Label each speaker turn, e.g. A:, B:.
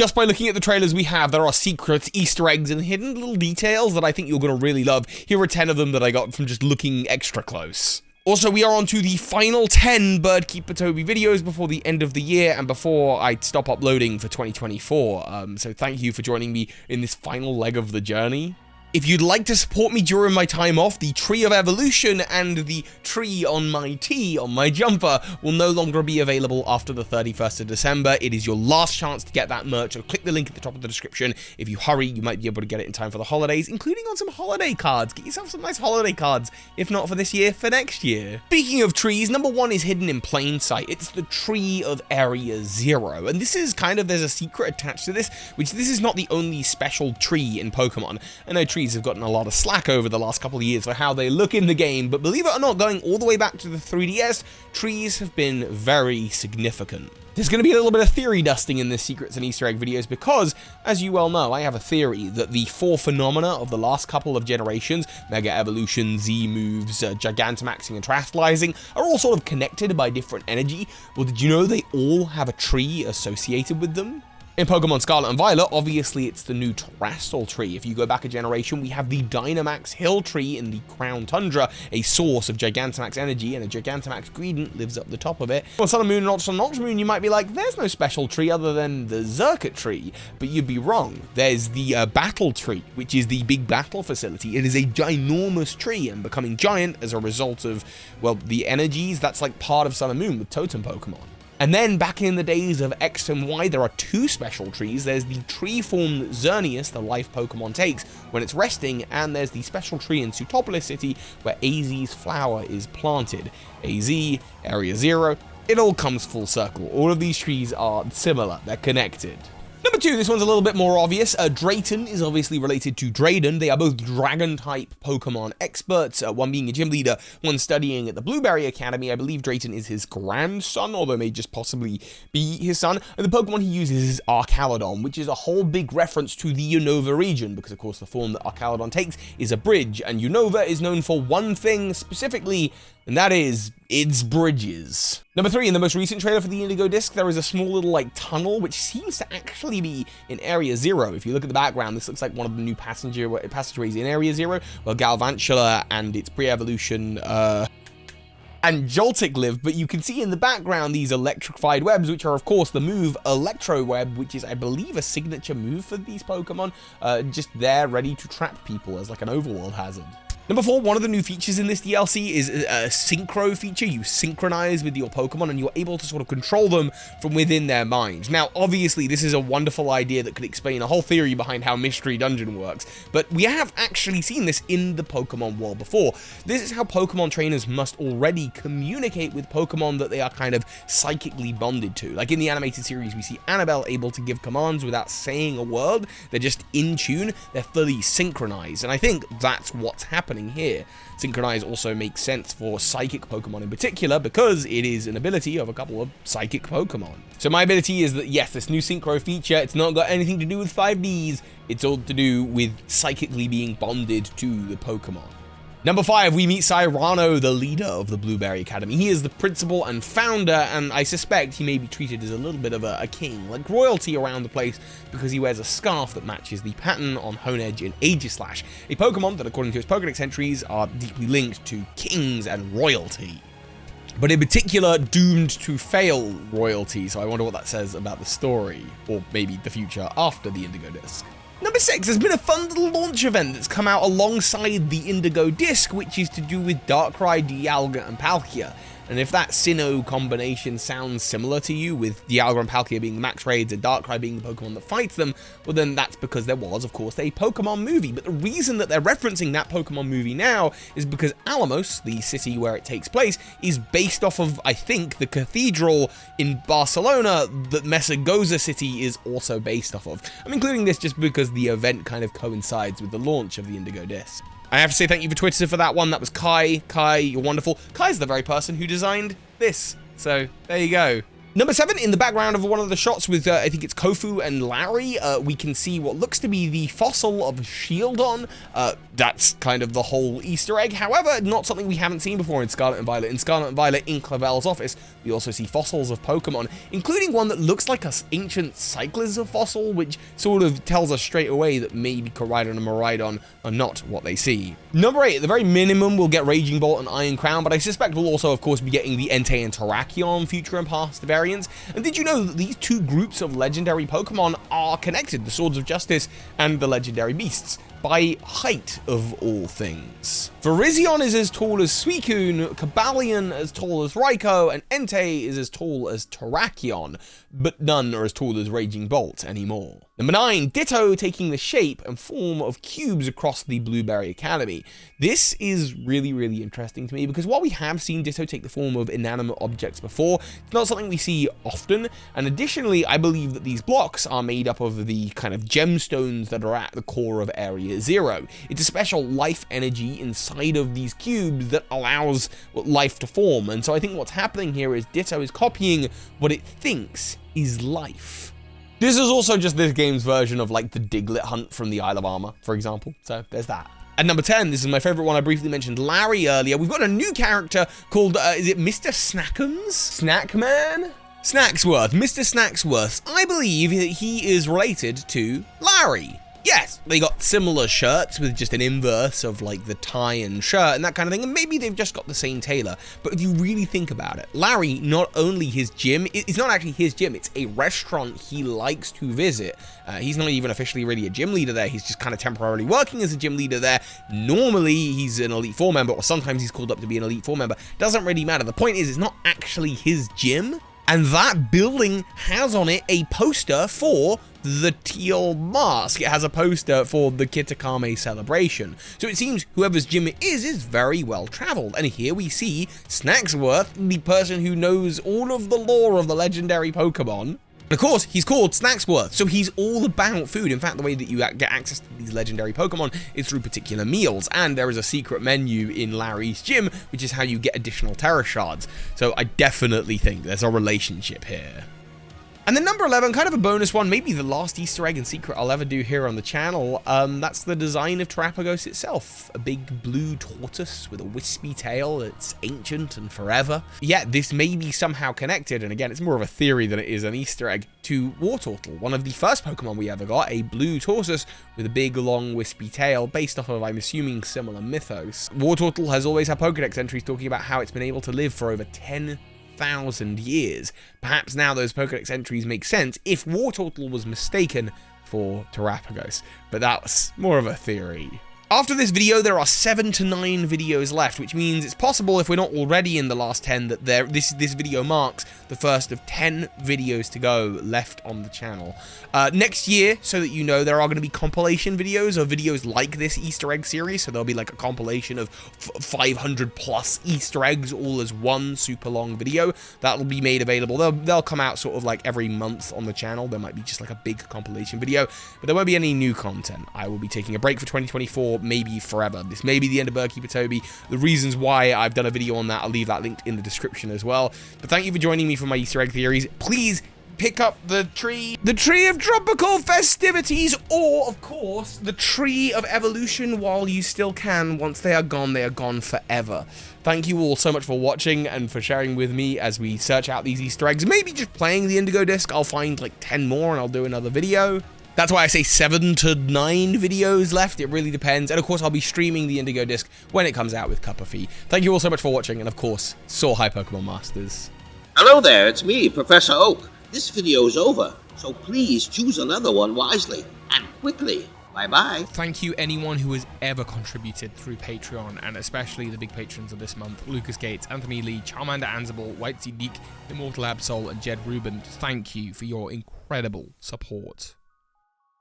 A: just by looking at the trailers we have, there are secrets, Easter eggs, and hidden little details that I think you're going to really love. Here are 10 of them that I got from just looking extra close. Also, we are on to the final 10 Birdkeeper Toby videos before the end of the year and before I stop uploading for 2024. So thank you for joining me in this final leg of the journey. If you'd like to support me during my time off, the Tree of Evolution and the tree on my tee, on my jumper, will no longer be available after the 31st of December. It is your last chance to get that merch, so click the link at the top of the description. If you hurry, you might be able to get it in time for the holidays, including on some holiday cards. Get yourself some nice holiday cards, if not for this year, for next year. Speaking of trees, number 1 is hidden in plain sight. It's the Tree of Area 0, and this is kind of, there's a secret attached to this, which this is not the only special tree in Pokemon. I know trees have gotten a lot of slack over the last couple of years for how they look in the game, but believe it or not, going all the way back to the 3DS, trees have been very significant. There's going to be a little bit of theory dusting in this Secrets and Easter Egg videos because, as you well know, I have a theory that the 4 phenomena of the last couple of generations, Mega Evolution, Z moves, Gigantamaxing and Terastallizing, are all sort of connected by different energy. Well, did you know they all have a tree associated with them? In Pokemon Scarlet and Violet, obviously it's the new Terastal tree. If you go back a generation, we have the Dynamax Hill tree in the Crown Tundra, a source of Gigantamax energy, and a Gigantamax Greedent lives up the top of it. On Sun and Moon and Ultra Sun and Ultra Moon, you might be like, there's no special tree other than the Zerkat tree, but you'd be wrong. There's the Battle tree, which is the big battle facility. It is a ginormous tree and becoming giant as a result of, well, the energies. That's like part of Sun and Moon with Totem Pokemon. And then back in the days of X and Y, there are 2 special trees. There's the tree form that Xerneas, the life Pokemon, takes when it's resting, and there's the special tree in Sootopolis City where AZ's flower is planted. AZ, Area 0, it all comes full circle. All of these trees are similar, they're connected. Number 2, this one's a little bit more obvious. Drayton is obviously related to Drayden. They are both Dragon-type Pokemon experts, one being a gym leader, one studying at the Blueberry Academy. I believe Drayton is his grandson, although may just possibly be his son. And the Pokemon he uses is Archaludon, which is a whole big reference to the Unova region, because of course the form that Archaludon takes is a bridge, and Unova is known for one thing specifically, and that is its bridges. Number 3, in the most recent trailer for the Indigo disc, there is a small little tunnel which seems to actually be in Area 0. If you look at the background, this looks like one of the new passageways in Area 0, where Galvantula and its pre-evolution and Joltik live, but you can see in the background these electrified webs, which are of course the move Electro Web, which is, I believe, a signature move for these Pokemon, just there ready to trap people as like an overworld hazard. Number 4, one of the new features in this DLC is a synchro feature. You synchronize with your Pokemon and you're able to sort of control them from within their minds. Now, obviously, this is a wonderful idea that could explain a whole theory behind how Mystery Dungeon works, but we have actually seen this in the Pokemon world before. This is how Pokemon trainers must already communicate with Pokemon that they are kind of psychically bonded to. Like in the animated series, we see Annabelle able to give commands without saying a word. They're just in tune. They're fully synchronized, and I think that's what's happening here. Synchronize also makes sense for psychic Pokemon in particular because it is an ability of a couple of psychic Pokemon. So my ability is that, yes, this new synchro feature, it's not got anything to do with 5Ds, it's all to do with psychically being bonded to the Pokemon. Number 5, we meet Cyrano, the leader of the Blueberry Academy. He is the principal and founder, and I suspect he may be treated as a little bit of a king, like royalty around the place, because he wears a scarf that matches the pattern on Honedge in Aegislash, a Pokemon that, according to its Pokedex entries, are deeply linked to kings and royalty. But in particular, doomed to fail royalty, so I wonder what that says about the story, or maybe the future after the Indigo disc. Number 6, there's been a fun little launch event that's come out alongside the Indigo disc, which is to do with Darkrai, Dialga, and Palkia. And if that Sinnoh combination sounds similar to you, with Dialga and Palkia being the max raids and Darkrai being the Pokemon that fights them, well then that's because there was, of course, a Pokemon movie. But the reason that they're referencing that Pokemon movie now is because Alamos, the city where it takes place, is based off of, I think, the cathedral in Barcelona that Messagoza City is also based off of. I'm including this just because the event kind of coincides with the launch of the Indigo disc. I have to say thank you for Twitter for that one. That was Kai. Kai, you're wonderful. Kai's the very person who designed this. So, there you go. Number 7, in the background of one of the shots with, I think it's Kofu and Larry, we can see what looks to be the fossil of Shieldon. That's kind of the whole Easter egg. However, not something we haven't seen before in Scarlet and Violet. In Scarlet and Violet, in Clavel's office, we also see fossils of Pokemon, including one that looks like an ancient Cyclizar fossil, which sort of tells us straight away that maybe Koraidon and Miraidon are not what they see. Number 8, at the very minimum, we'll get Raging Bolt and Iron Crown, but I suspect we'll also, of course, be getting the Entei and Terrakion future and past variants. And did you know that these two groups of legendary Pokemon are connected, the Swords of Justice and the legendary beasts, by height of all things? Virizion is as tall as Suicune, Cobalion as tall as Raikou, and Entei is as tall as Terrakion, but none are as tall as Raging Bolt anymore. Number 9, Ditto taking the shape and form of cubes across the Blueberry Academy. This is really, really interesting to me because while we have seen Ditto take the form of inanimate objects before, it's not something we see often, and additionally, I believe that these blocks are made up of the kind of gemstones that are at the core of Area 0. It's a special life energy inside of these cubes that allows life to form, and so I think what's happening here is Ditto is copying what it thinks is life. This is also just this game's version of like the Diglett hunt from the Isle of Armor, for example, so there's that. At number 10, this is my favorite one. I briefly mentioned Larry earlier. We've got a new character called, is it Mr. Snackums? Snackman? Snacksworth, Mr. Snacksworth. I believe he is related to Larry. Yes, they got similar shirts with just an inverse of like the tie and shirt and that kind of thing, and maybe they've just got the same tailor. But if you really think about it, Larry, not only his gym, it's not actually his gym, it's a restaurant he likes to visit. He's not even officially really a gym leader there, he's just kind of temporarily working as a gym leader there. Normally, he's an Elite Four member, or sometimes he's called up to be an Elite Four member. Doesn't really matter. The point is, it's not actually his gym, and that building has on it a poster for the Teal Mask. It has a poster for the Kitakami celebration. So it seems whoever's gym it is very well traveled. And here we see Snacksworth, the person who knows all of the lore of the legendary Pokemon. And of course, he's called Snacksworth, so he's all about food. In fact, the way that you get access to these legendary Pokemon is through particular meals, and there is a secret menu in Larry's gym, which is how you get additional Terra Shards. So I definitely think there's a relationship here. And then number 11, kind of a bonus one, maybe the last Easter egg and secret I'll ever do here on the channel. That's the design of Terrapagos itself. A big blue tortoise with a wispy tail. It's ancient and forever. Yeah, this may be somehow connected, and again, it's more of a theory than it is an Easter egg, to Wartortle, one of the first Pokemon we ever got, a blue tortoise with a big, long, wispy tail, based off of, I'm assuming, similar mythos. Wartortle has always had Pokedex entries talking about how it's been able to live for over 10,000 years. Perhaps now those Pokedex entries make sense if Wartortle was mistaken for Terrapagos, but that's more of a theory. After this video, there are 7 to 9 videos left, which means it's possible, if we're not already in the last 10, that this video marks the first of 10 videos to go left on the channel. Next year, so that you know, there are going to be compilation videos of videos like this Easter egg series, so there'll be like a compilation of 500 plus Easter eggs all as one super long video. That'll be made available. They'll come out sort of like every month on the channel. There might be just like a big compilation video, but there won't be any new content. I will be taking a break for 2024, maybe forever. This may be the end of Berkey Patobi. The reasons why I've done a video on that, I'll leave that linked in the description as well. But thank you for joining me for my Easter egg theories. Please pick up the tree of tropical festivities, or of course the tree of evolution while you still can. Once they are gone forever. Thank you all so much for watching and for sharing with me as we search out these Easter eggs. Maybe just playing the Indigo disc, I'll find like 10 more and I'll do another video. That's why I say 7 to 9 videos left. It really depends. And of course, I'll be streaming the Indigo disc when it comes out with Cup of Fee. Thank you all so much for watching, and of course, soar high Pokemon Masters.
B: Hello there, it's me, Professor Oak. This video is over, so please choose another one wisely and quickly. Bye-bye.
A: Thank you anyone who has ever contributed through Patreon, and especially the big patrons of this month: Lucas Gates, Anthony Lee, Charmander Ansible, Wietse Dik, Immortal Absol, and Jed Rubin. Thank you for your incredible support.